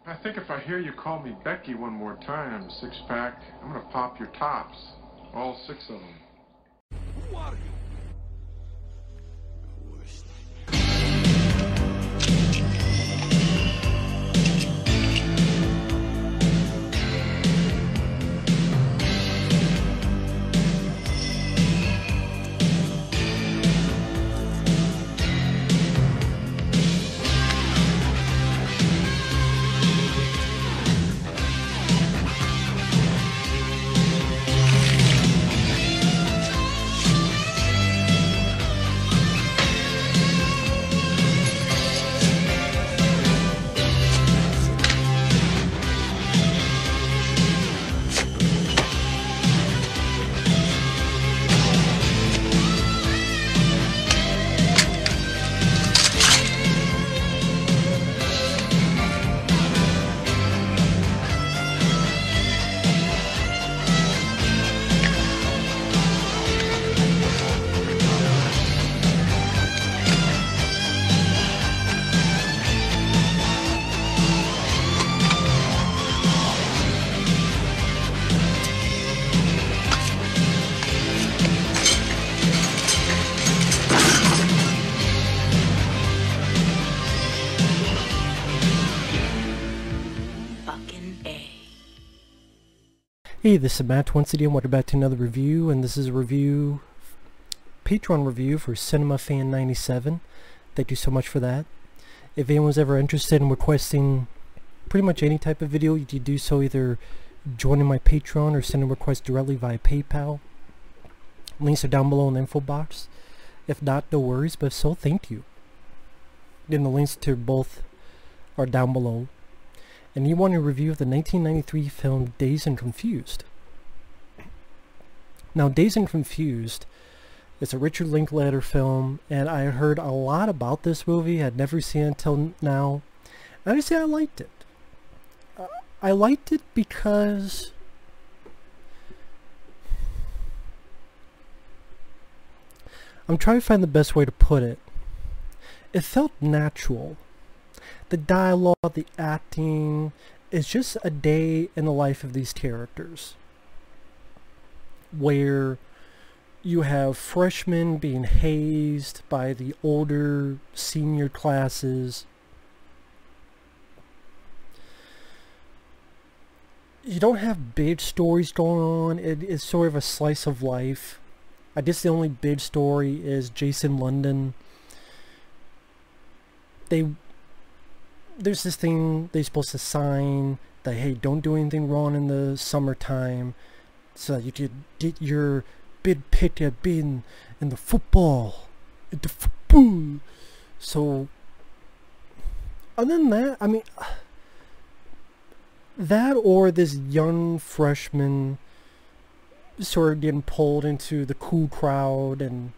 I think if I hear you call me Becky one more time, six-pack, I'm gonna pop your tops. All six of them. Who are you? Hey, this is Matt once again. Welcome back to another review, and this is a review, Patreon review for Cinema Fan 97. Thank you so much for that. If anyone's ever interested in requesting pretty much any type of video, you can do so either joining my Patreon or sending requests directly via PayPal. Links are down below in the info box. If not, no worries, but if so, thank you. Then the links to both are down below. And you want a review of the 1993 film Dazed and Confused. Now, Dazed and Confused is a Richard Linklater film, and I heard a lot about this movie. I'd never seen it until now. And I say I liked it. I liked it because I'm trying to find the best way to put it. It felt natural. The dialogue, the acting, is just a day in the life of these characters, where you have freshmen being hazed by the older senior classes. You don't have big stories going on. It is sort of a slice of life. I guess the only big story is Jason London. There's this thing they're supposed to sign that, hey, don't do anything wrong in the summertime so that you could get your bid pick at being in the football. So, other than that, I mean, that or this young freshman sort of getting pulled into the cool crowd, and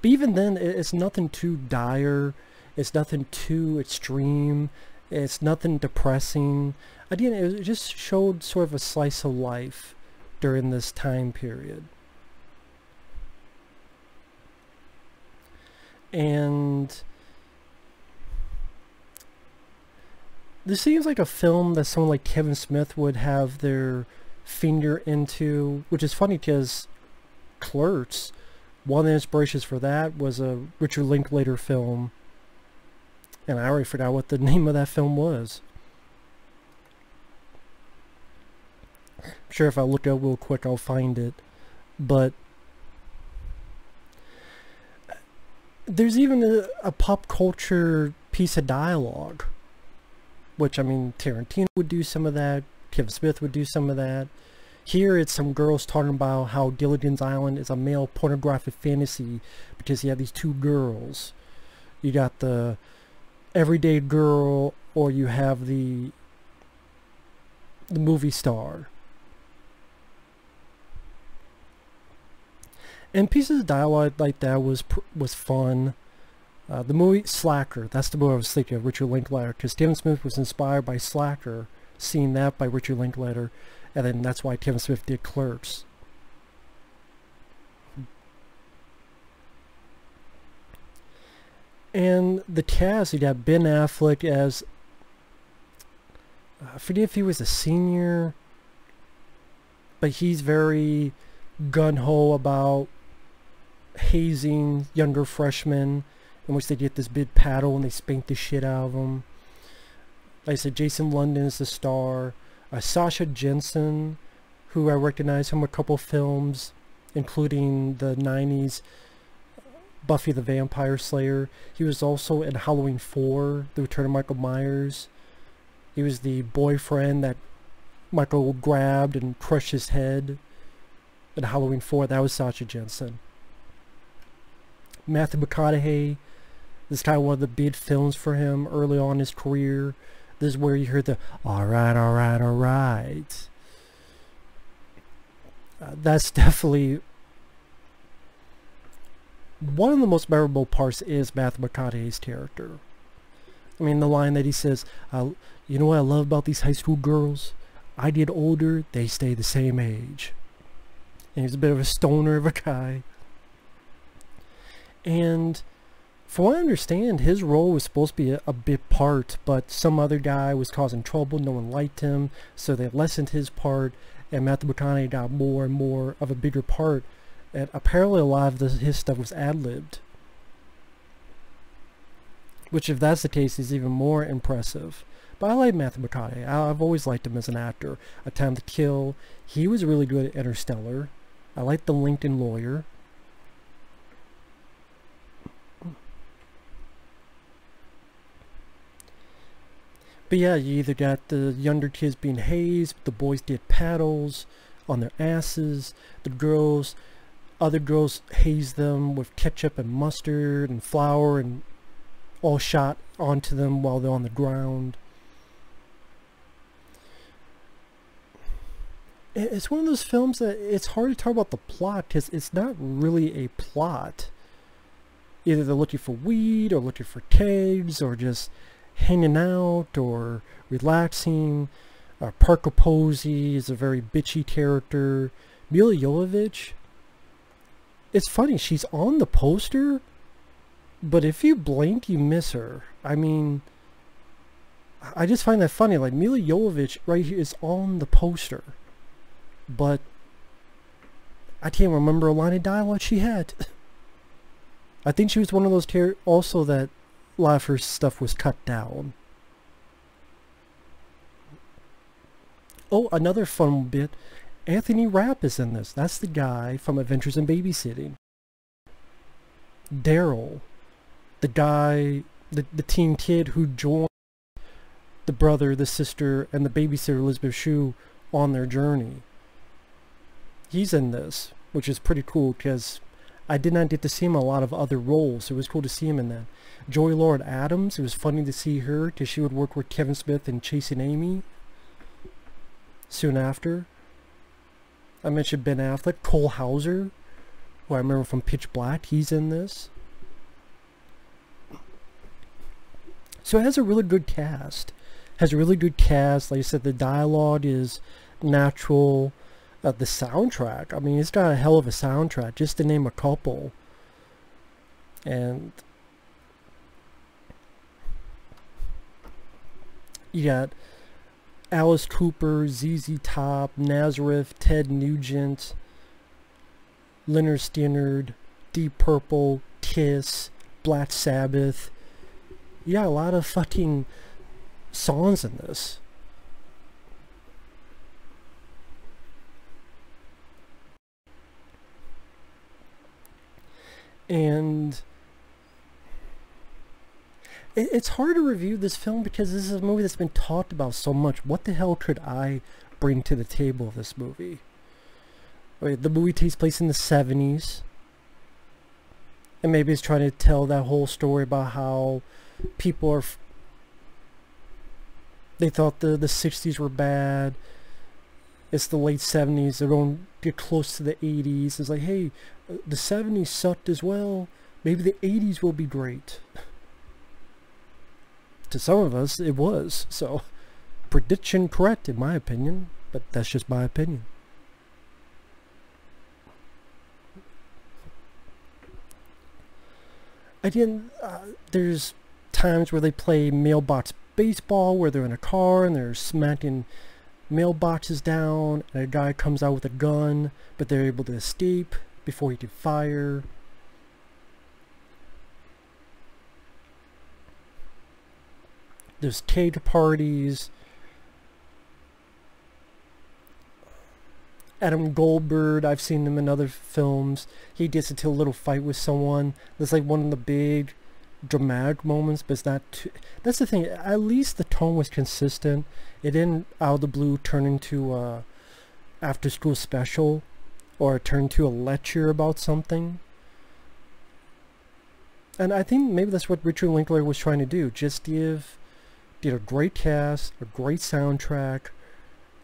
but even then, it's nothing too dire, it's nothing too extreme, it's nothing depressing. Again, it just showed sort of a slice of life during this time period. And this seems like a film that someone like Kevin Smith would have their finger into, which is funny because Clerks, one of the inspirations for that was a Richard Linklater film, and I already forgot what the name of that film was. I'm sure if I look it up real quick I'll find it, but there's even a pop culture piece of dialogue, which, I mean, Tarantino would do some of that, Kevin Smith would do some of that. Here it's some girls talking about how Gilligan's Island is a male pornographic fantasy because you have these two girls. You got the everyday girl, or you have the movie star. And pieces of dialogue like that was fun. The movie Slacker, that's the movie I was thinking of, Richard Linklater, because Kevin Smith was inspired by Slacker, seeing that by Richard Linklater. And then that's why Kevin Smith did Clerks. And the cast, you got Ben Affleck as, I forget if he was a senior, but he's very gung-ho about hazing younger freshmen, in which they get this big paddle and they spank the shit out of them. Like I said, Jason London is the star. Sasha Jensen, who I recognize from a couple films, including the 90s Buffy the Vampire Slayer. He was also in Halloween 4, The Return of Michael Myers. He was the boyfriend that Michael grabbed and crushed his head in Halloween 4. That was Sasha Jensen. Matthew McConaughey. This is kind of one of the big films for him early on in his career. This is where you hear the alright, alright, alright. That's definitely one of the most memorable parts is Matthew McConaughey's character. I mean, the line that he says, you know what I love about these high school girls? I get older, they stay the same age. And he's a bit of a stoner of a guy. And from what I understand, his role was supposed to be a bit part, but some other guy was causing trouble, no one liked him, so they lessened his part, and Matthew McConaughey got more and more of a bigger part. And apparently a lot of his stuff was ad-libbed. Which, if that's the case, is even more impressive. But I like Matthew McConaughey. I've always liked him as an actor. A Time to Kill. He was really good at Interstellar. I like The Lincoln Lawyer. But yeah, you either got the younger kids being hazed, the boys get paddles on their asses, other girls haze them with ketchup and mustard and flour and all shot onto them while they're on the ground. It's one of those films that it's hard to talk about the plot because it's not really a plot. Either they're looking for weed or looking for kegs or just hanging out or relaxing. Parker Posey is a very bitchy character. Milla Jovovich, it's funny, she's on the poster, but if you blink, you miss her. I mean, I just find that funny. Like, Milla Jovovich right here is on the poster, but I can't remember a line of dialogue she had. I think she was one of those also that a lot of her stuff was cut down. Oh, another fun bit. Anthony Rapp is in this. That's the guy from Adventures in Babysitting. Daryl, the guy, the teen kid who joined the brother, the sister, and the babysitter Elizabeth Shue on their journey. He's in this, which is pretty cool because I did not get to see him in a lot of other roles. It was cool to see him in that. Joy Lord Adams, it was funny to see her because she would work with Kevin Smith in Chasing Amy soon after. I mentioned Ben Affleck. Cole Hauser, who I remember from Pitch Black, he's in this. So it has a really good cast. Like I said, the dialogue is natural. The soundtrack, I mean, it's got a hell of a soundtrack, just to name a couple. And you got Alice Cooper, ZZ Top, Nazareth, Ted Nugent, Leonard Skinner, Deep Purple, Kiss, Black Sabbath. You got a lot of fucking songs in this. And it's hard to review this film because this is a movie that's been talked about so much. What the hell could I bring to the table of this movie? The movie takes place in the 70s. And maybe it's trying to tell that whole story about how people are... They thought the 60s were bad. It's the late 70s. They're going to get close to the 80s. It's like, hey, the 70s sucked as well. Maybe the 80s will be great. To some of us, it was. So, prediction correct in my opinion. But that's just my opinion. again, there's times where they play mailbox baseball, where they're in a car and they're smacking mailboxes down, and a guy comes out with a gun, but they're able to escape before he can fire. There's cater parties. Adam Goldberg, I've seen him in other films. He gets into a little fight with someone. That's like one of the big dramatic moments, but it's not too... That's the thing. At least the tone was consistent. It didn't, out of the blue, turn into a after-school special or turn into a lecture about something. And I think maybe that's what Richard Linklater was trying to do. Just give a great cast, a great soundtrack,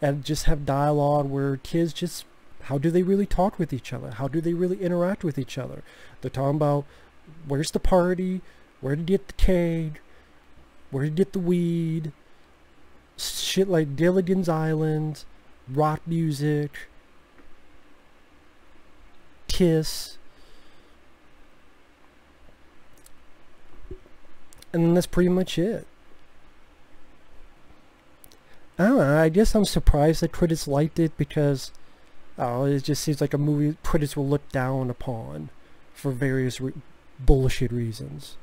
and just have dialogue where kids just, how do they really talk with each other? How do they really interact with each other? They're talking about, where's the party? Where did you get the keg? Where did you get the weed? Shit like Gilligan's Island, rock music, Kiss. And then that's pretty much it. I don't know, I guess I'm surprised that critics liked it because it just seems like a movie critics will look down upon for various bullshit reasons.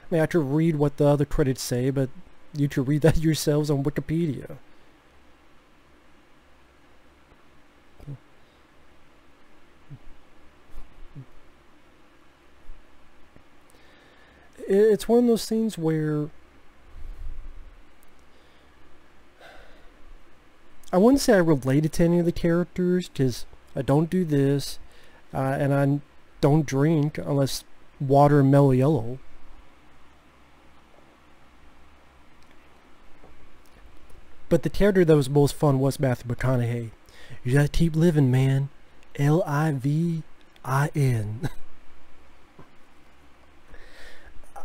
I mean, I have to read what the other critics say, but you can read that yourselves on Wikipedia. It's one of those things where I wouldn't say I related to any of the characters, because I don't do this, and I don't drink unless water and mellow yellow. But the character that was most fun was Matthew McConaughey. You gotta keep living, man. Livin.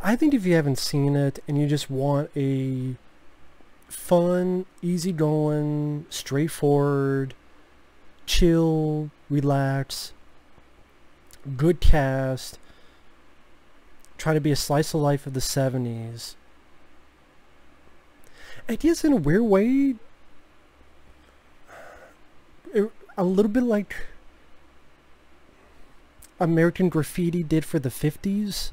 I think if you haven't seen it and you just want a fun, easygoing, straightforward, chill, relax, good cast, try to be a slice of life of the 70s. I guess in a weird way, a little bit like American Graffiti did for the 50s.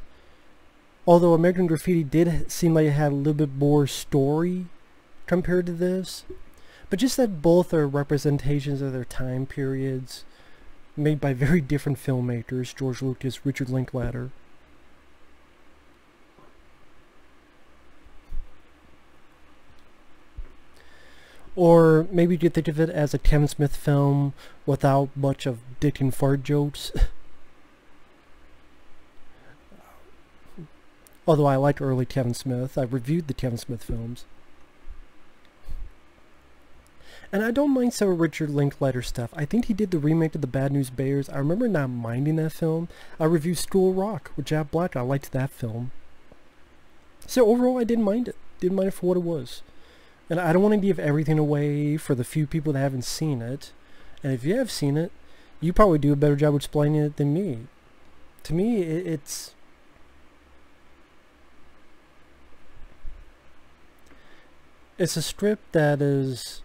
Although American Graffiti did seem like it had a little bit more story compared to this. But just that both are representations of their time periods, made by very different filmmakers, George Lucas, Richard Linklater. Or maybe you could think of it as a Kevin Smith film without much of dick and fart jokes. Although I like early Kevin Smith. I've reviewed the Kevin Smith films. And I don't mind some of Richard Linklater stuff. I think he did the remake of The Bad News Bears. I remember not minding that film. I reviewed School of Rock with Jack Black. I liked that film. So overall, I didn't mind it. Didn't mind it for what it was. And I don't want to give everything away for the few people that haven't seen it. And if you have seen it, you probably do a better job explaining it than me. To me, it's a script that is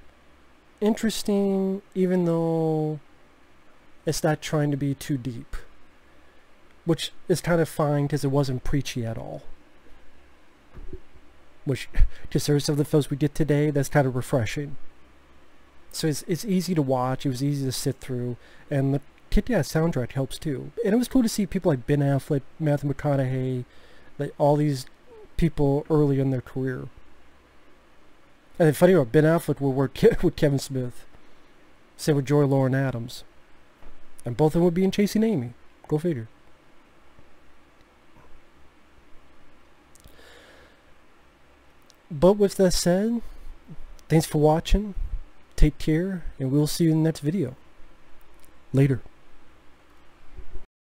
interesting, even though it's not trying to be too deep. Which is kind of fine, because it wasn't preachy at all. Which, to certain of the films we get today, that's kind of refreshing. So it's easy to watch, it was easy to sit through, and the kick-ass soundtrack helps too. And it was cool to see people like Ben Affleck, Matthew McConaughey, like all these people early in their career. And the funny about Ben Affleck will work with Kevin Smith. Same with Joy Lauren Adams. And both of them would be in Chasing Amy. Go figure. But with that said, thanks for watching. Take care, and we'll see you in the next video. Later.